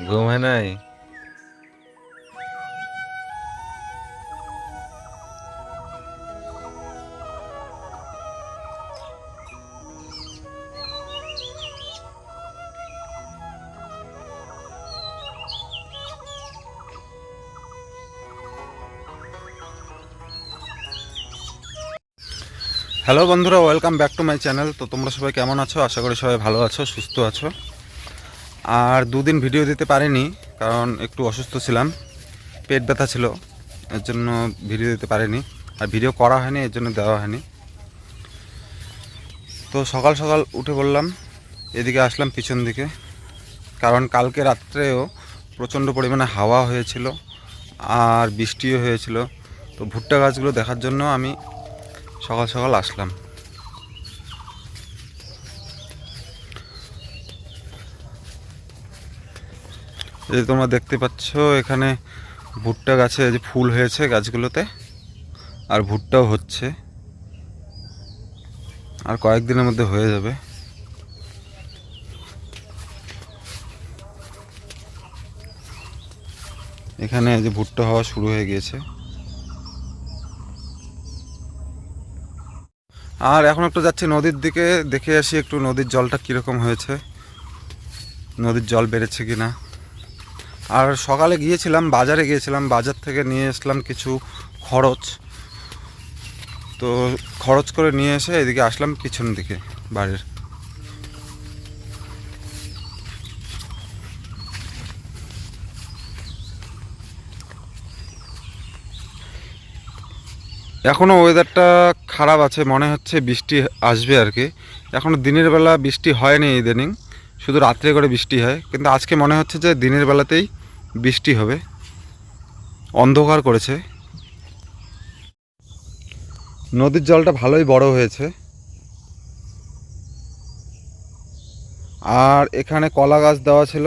ঘুম হয় নাই? হ্যালো বন্ধুরা, welcome back to my channel. তো তোমরা সবাই কেমন আছো? আশা করি সবাই ভালো আছো, সুস্থ আছো। আর দুদিন ভিডিও দিতে পারিনি, কারণ একটু অসুস্থ ছিলাম, পেট ব্যথা ছিল, এর জন্য ভিডিও দিতে পারিনি। আর ভিডিও করা হয়নি, এর জন্য দেওয়া হয়নি। তো সকাল সকাল উঠে বললাম, এদিকে আসলাম পিছন দিকে, কারণ কালকে রাত্রেও প্রচণ্ড পরিমাণে হাওয়া হয়েছিল আর বৃষ্টিও হয়েছিল। তো ভুট্টা গাছগুলো দেখার জন্য আমি সকাল সকাল আসলাম। এই যে তোমরা দেখতে পাচ্ছ, এখানে ভুট্টা গাছে যে ফুল হয়েছে গাছগুলোতে, আর ভুট্টাও হচ্ছে, আর কয়েকদিনের মধ্যে হয়ে যাবে। এখানে যে ভুট্টা হওয়া শুরু হয়ে গিয়েছে। আর এখন একটু যাচ্ছি নদীর দিকে, দেখে আসি একটু নদীর জলটা কীরকম হয়েছে, নদীর জল বেড়েছে কি না। আর সকালে গিয়েছিলাম, বাজারে গিয়েছিলাম, বাজার থেকে নিয়ে আসলাম কিছু খরচ। তো খরচ করে নিয়ে এসে এদিকে আসলাম পিছন দিকে বাড়ির। এখনও ওয়েদারটা খারাপ আছে, মনে হচ্ছে বৃষ্টি আসবে আর কি। এখনও দিনের বেলা বৃষ্টি হয়নি ইদানিং, শুধু রাত্রে করে বৃষ্টি হয়, কিন্তু আজকে মনে হচ্ছে যে দিনের বেলাতেই বৃষ্টি হবে, অন্ধকার করেছে। নদীর জলটা ভালোই বড় হয়েছে। আর এখানে কলা গাছ দেওয়া ছিল,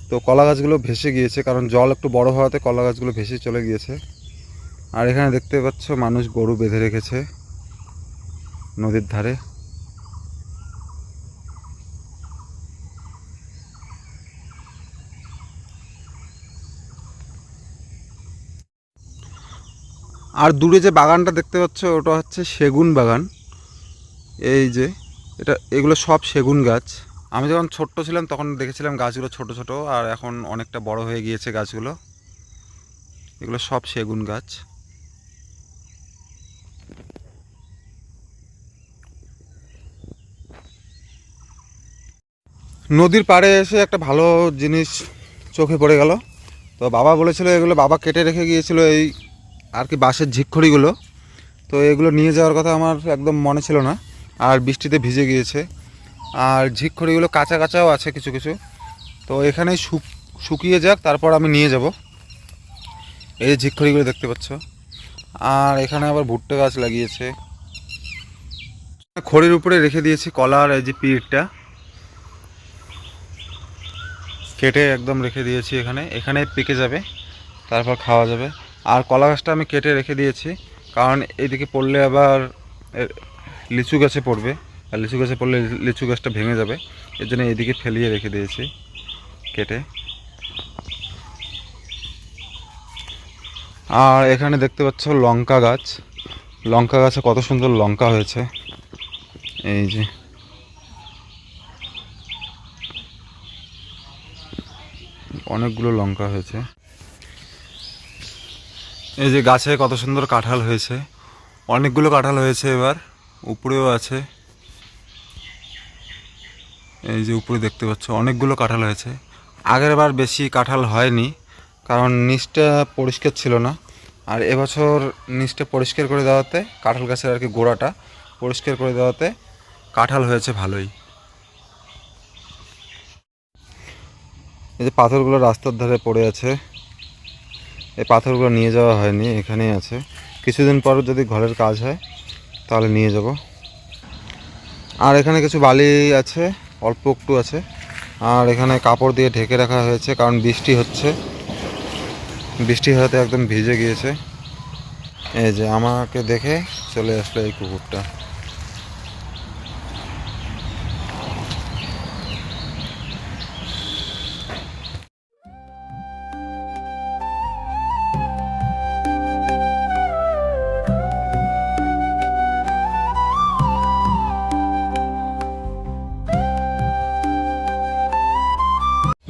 তো কলা গাছগুলো ভেসে গিয়েছে, কারণ জল একটু বড় হওয়াতে কলা গাছগুলো ভেসে চলে গিয়েছে। আর এখানে দেখতে পাচ্ছ মানুষ গরু বেঁধে রেখেছে নদীর ধারে। আর দূরে যে বাগানটা দেখতে পাচ্ছ, ওটা হচ্ছে সেগুন বাগান। এই যে এগুলো সব সেগুন গাছ। আমি যখন ছোট্ট ছিলাম তখন দেখেছিলাম গাছগুলো ছোট ছোট, আর এখন অনেকটা বড় হয়ে গিয়েছে গাছগুলো। এগুলো সব সেগুন গাছ। নদীর পাড়ে এসে একটা ভালো জিনিস চোখে পড়ে গেল। তো বাবা বলেছিল, এগুলো বাবা কেটে রেখে গিয়েছিল, এই আর কি বাঁশের ঝিকখড়িগুলো। তো এগুলো নিয়ে যাওয়ার কথা আমার একদম মনে ছিল না, আর বৃষ্টিতে ভিজে গিয়েছে। আর ঝিকখড়িগুলো কাঁচা কাঁচাও আছে কিছু কিছু। তো এখানেই শুকিয়ে যাক, তারপর আমি নিয়ে যাব। এই যে ঝিকখড়িগুলো দেখতে পাচ্ছ। আর এখানে আবার ভুট্টা গাছ লাগিয়েছে। খড়ির উপরে রেখে দিয়েছি কলার এই যে পিঠটা, কেটে একদম রেখে দিয়েছি এখানে। এখানে পেকে যাবে, তারপর খাওয়া যাবে। আর কলা গাছটা আমি কেটে রেখে দিয়েছি, কারণ এইদিকে পড়লে আবার লিচু গাছে পড়বে, আর লিচু গাছে পড়লে লিচু গাছটা ভেঙে যাবে, এর জন্য এইদিকে ফেলিয়ে রেখে দিয়েছি কেটে। আর এখানে দেখতে পাচ্ছ লঙ্কা গাছ। লঙ্কা গাছে কত সুন্দর লঙ্কা হয়েছে, এই যে অনেকগুলো লঙ্কা হয়েছে। এই যে গাছে কত সুন্দর কাঁঠাল হয়েছে, অনেকগুলো কাঁঠাল হয়েছে এবার, উপরেও আছে। এই যে উপরে দেখতে পাচ্ছ অনেকগুলো কাঁঠাল হয়েছে। আগের বার বেশি কাঁঠাল হয়নি, কারণ নিচটা পরিষ্কার ছিল না। আর এবছর নিচটা পরিষ্কার করে দেওয়াতে, কাঁঠাল গাছের আর কি গোড়াটা পরিষ্কার করে দেওয়াতে কাঁঠাল হয়েছে ভালোই। এই যে পাথরগুলো রাস্তার ধারে পড়ে আছে, এই পাথরগুলো নিয়ে যাওয়া হয়নি, এখানেই আছে। কিছুদিন পর যদি ঘরের কাজ হয় তাহলে নিয়ে যাব। আর এখানে কিছু বালি আছে, অল্প একটু আছে। আর এখানে কাপড় দিয়ে ঢেকে রাখা হয়েছে, কারণ বৃষ্টি হচ্ছে, বৃষ্টি হতে একদম ভিজে গিয়েছে। এই যে আমাকে দেখে চলে আসলো এই কুকুরটা।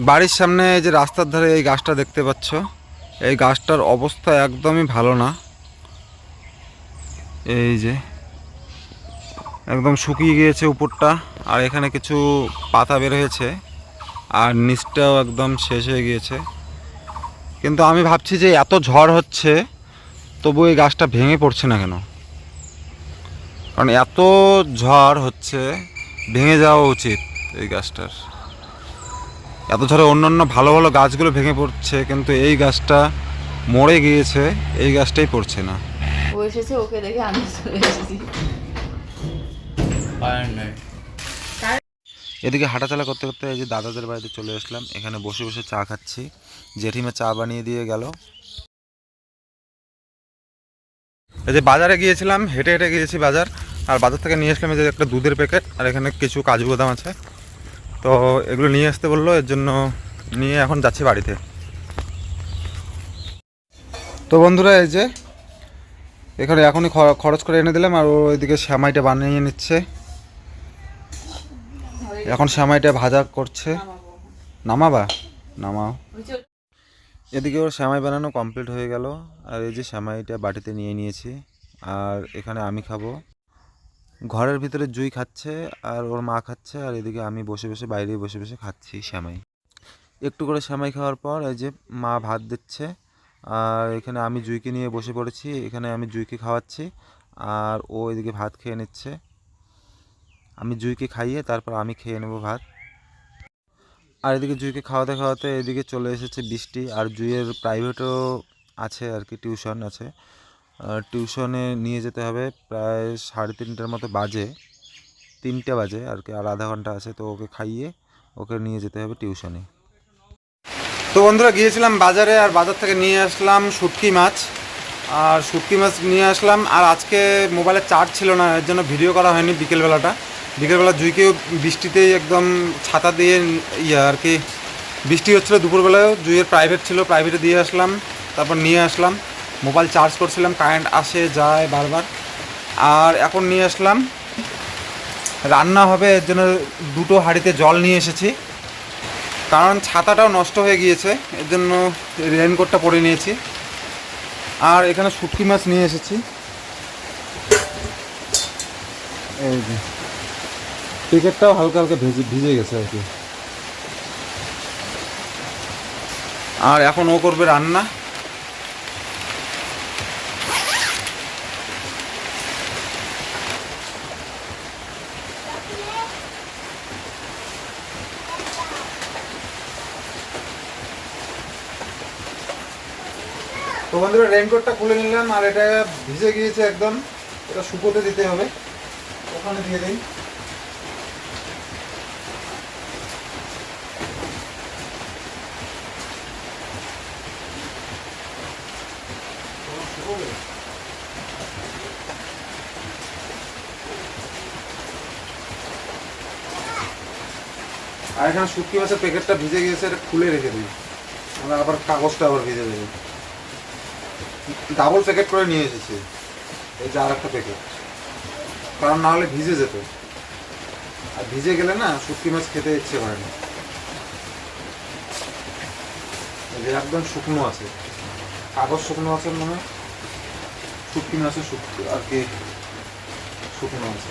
বাড়ির সামনে এই যে রাস্তার ধারে এই গাছটা দেখতে পাচ্ছ, এই গাছটার অবস্থা একদমই ভালো না। এই যে একদম শুকিয়ে গিয়েছে উপরটা, আর এখানে কিছু পাতা বের হয়েছে, আর নিচটাও একদম শেষ হয়ে গিয়েছে। কিন্তু আমি ভাবছি যে এত ঝড় হচ্ছে তবু এই গাছটা ভেঙে পড়ছে না কেন? কারণ এত ঝড় হচ্ছে, ভেঙে যাওয়া উচিত এই গাছটার। এত ঝড়ে অন্যান্য ভালো ভালো গাছগুলো ভেঙে পড়ছে, কিন্তু এই গাছটা মরে গিয়েছে, এই গাছটাই পড়ছে না। ও এসেছে, ওকে দেখে আমি চলে এসেছি। এদিকে হাঁটাচলা করতে করতে এই যে দাদাদের বাড়িতে চলে আসলাম। এখানে বসে বসে চা খাচ্ছি। জেঠিমা চা বানিয়ে দিয়ে গেল। এই যে বাজারে গিয়েছিলাম, হেঁটে হেঁটে গিয়েছি বাজার, আর বাজার থেকে নিয়ে আসলাম এই যে একটা দুধের প্যাকেট, আর এখানে কিছু কাজু বাদাম আছে। তো এগুলো নিয়ে আসতে বললো, এর জন্য নিয়ে এখন যাচ্ছি বাড়িতে। তো বন্ধুরা এই যে এখানে এখনই খরচ করে এনে দিলাম, আর ও এদিকে শ্যামাইটা বানিয়ে নিচ্ছে। এখন শ্যামাইটা ভাজা করছে। নামাবা? নামাও। এদিকে ওর শ্যামাই বানানো কমপ্লিট হয়ে গেল, আর এই যে শ্যামাইটা বাটিতে নিয়ে নিয়েছি, আর এখানে আমি খাবো। ঘরের ভিতরে জুই খাচ্ছে আর ওর মা খাচ্ছে, আর এদিকে আমি বসে বসে বাইরে বসে বসে খাচ্ছি শ্যামাই। একটু করে শ্যামাই খাওয়ার পর এই যে মা ভাত দিচ্ছে, আর এখানে আমি জুইকে নিয়ে বসে পড়েছি। এখানে আমি জুইকে খাওয়াচ্ছি, আর ও এদিকে ভাত খেয়ে নিচ্ছে। আমি জুইকে খাইয়ে তারপর আমি খেয়ে নেবো ভাত। আর এদিকে জুইকে খাওয়াতে খাওয়াতে এদিকে চলে এসেছে বৃষ্টি, আর জুইয়ের প্রাইভেটও আছে আর কি, টিউশন আছে। টিউশনে নিয়ে যেতে হবে, প্রায় 3:30টার মতো বাজে, 3টে বাজে আর কি, আর আধা ঘন্টা আছে। তো ওকে খাইয়ে ওকে নিয়ে যেতে হবে টিউশনে। তো বন্ধুরা গিয়েছিলাম বাজারে, আর বাজার থেকে নিয়ে আসলাম শুটকি মাছ, আর শুটকি মাছ নিয়ে আসলাম। আর আজকে মোবাইলে চার্জ ছিল না, এর জন্য ভিডিও করা হয়নি। বিকেলবেলা জুইকেও বৃষ্টিতেই একদম ছাতা দিয়ে আর কি, বৃষ্টি হচ্ছিলো দুপুরবেলায়ও। জুইয়ের প্রাইভেট ছিল, প্রাইভেটে দিয়ে আসলাম, তারপর নিয়ে আসলাম। মোবাইল চার্জ করছিলাম, কারেন্ট আসে যায় বারবার। আর এখন নিয়ে আসলাম, রান্না হবে, এর জন্য 2টো হাঁড়িতে জল নিয়ে এসেছি। কারণ ছাতাটাও নষ্ট হয়ে গিয়েছে, এর জন্য রেইনকোটটা পরে নিয়েছি। আর এখানে শুটকি মাছ নিয়ে এসেছি। এই যে প্যাকেটটাও হালকা হালকা ভিজে গেছে আর কি। আর এখন ও করবে রান্না। তো বন্ধুরা রেইনকোটটা খুলে নিলাম, আর এটা ভিজে গিয়েছে একদম, এটা শুকোতে দিতে হবে। ওখানে দিয়ে দিই। আর এখানে শুটকি মাছের প্যাকেটটা ভিজে গিয়েছে, এটা খুলে রেখে দিই, আমরা আবার কাগজটা আবার ভিজে দেবে। ডাবল প্যাকেট করে নিয়ে এসেছি, এই যে আর একটা প্যাকেট, কারণ না হলে ভিজে যেত, আর ভিজে গেলে না শুটকি মাছ খেতে ইচ্ছে করে না। একদম শুকনো আছে, কাগজ শুকনো আছে, মানে শুটকি মাছের আর কি শুকনো আছে।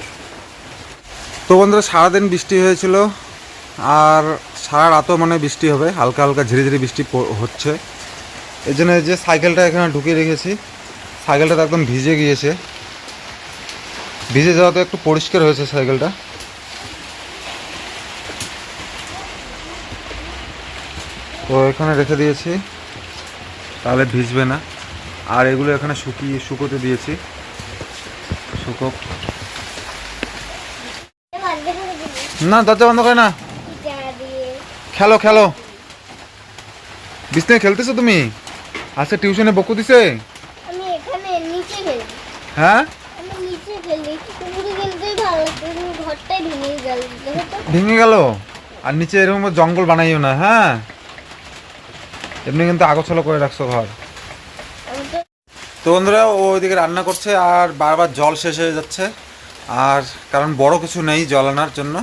তো বন্ধুরা সারাদিন বৃষ্টি হয়েছিল, আর সারা রাতও মানে বৃষ্টি হবে, হালকা হালকা ঝিরি ঝিরি বৃষ্টি হচ্ছে। এই জন্য যে সাইকেলটা এখানে ঢুকিয়ে রেখেছি, সাইকেলটা তো একদম ভিজে গিয়েছে। ভিজে যাওয়াতে একটু পরিষ্কার হয়েছে সাইকেলটা। তো এখানে রেখে দিয়েছি, তাহলে ভিজবে না। আর এগুলো এখানে শুকোতে দিয়েছি, শুকোক। না দরজা বন্ধ করে না, খেলো খেলো। বিছনায় খেলতেছো তুমি? আচ্ছা টিউশনে বকু দিছে? আমি এখানে নিচে খেলি। হ্যাঁ আমি নিচে খেলি, উপরে খেলতেই ভালো লাগতো, কিন্তু ঘরটাই ভেঙে গেল, দেখো তো। ভেঙে গেল? আর নিচে এরকম জঙ্গল বানাইও না, হ্যাঁ? এমনি কিন্তু আগোছালো করে রাখছো ঘর। তো বন্ধুরা ও ওইদিকে রান্না করছে, আর বারবার জল শেষ হয়ে যাচ্ছে। আর কারণ বড় কিছু নেই জল আনার জন্য,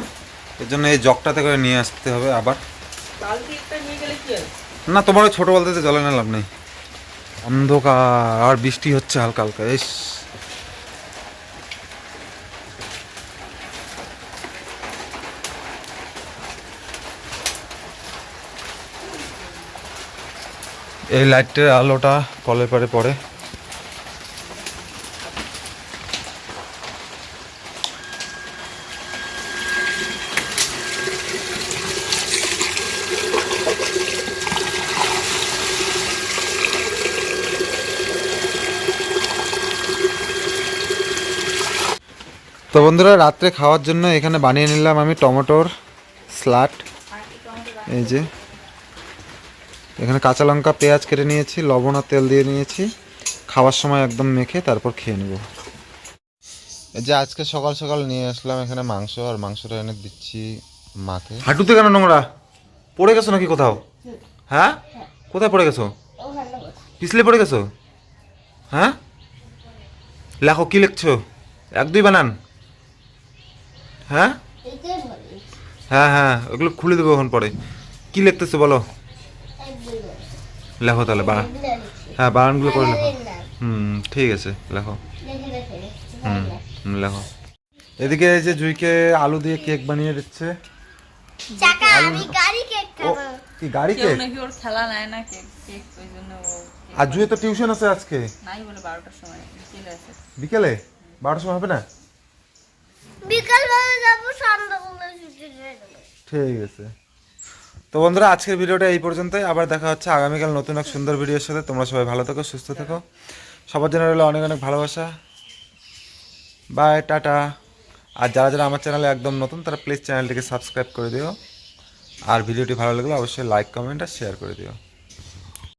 এর জন্য এই জগটাতে করে নিয়ে আসতে হবে আবার। না তোমার ওই ছোট বলতে জলে না লাভ নেই। অন্ধকার আর বৃষ্টি হচ্ছে হালকা হালকা। ইস এই লাইটের আলোটা কলের পাড়ে পড়ে। তো বন্ধুরা রাত্রে খাওয়ার জন্য এখানে বানিয়ে নিলাম আমি টমেটোর স্যালাড। এই যে এখানে কাঁচা লঙ্কা পেঁয়াজ কেটে নিয়েছি, লবণ আর তেল দিয়ে নিয়েছি, খাওয়ার সময় একদম মেখে তারপর খেয়ে নেব। এই যে আজকে সকাল সকাল নিয়ে আসলাম এখানে মাংস, আর মাংসটা এনে দিচ্ছি মাকে। হাঁটুতে কেন নোংরা? পড়ে গেছো নাকি কোথাও? হ্যাঁ, কোথায় পড়ে গেছো? পিছলে পড়ে গেছো? হ্যাঁ, লেখো কি লিখছো? 1-2 বানান। হ্যাঁ হ্যাঁ হ্যাঁ, ওগুলো খুলে দেবো এখন পরে। কি লিখতেছো বলো? লেখো তাহলে হ্যাঁ বানানগুলো করে লেখো। ঠিক আছে লেখো। লেখো। এদিকে এই যে জুইকে আলু দিয়ে কেক বানিয়ে দিচ্ছে। চাকা আমি গাড়ি কেক ও খাবো। কি গাড়ি কেউ কেক? নাকি ওর খেলা নেয় না কেক কেক ওই জন্য ও আর জুই তো টিউশন আছে আজকে। নাই বলে 12টার সময় চলে আসে। বিকেলে 12টার সময় হবে না? বিকাল বেলা যাবো, সন্ধ্যাবেলা ছুটি হয়ে যাবে। ঠিক আছে। তো বন্ধুরা আজকের ভিডিওটা এই পর্যন্তই। আবার দেখা হচ্ছে আগামীকাল নতুন এক সুন্দর ভিডিওর সাথে। তোমরা সবাই ভালো থেকো, সুস্থ থেকো। সবার জন্য রইলো অনেক অনেক ভালোবাসা। By, tata. আর যারা যারা আমার চ্যানেলে একদম নতুন তারা প্লিজ চ্যানেলটিকে সাবস্ক্রাইব করে দিও। আর ভিডিওটি ভালো লাগলে অবশ্যই লাইক, কমেন্ট আর শেয়ার করে দিও।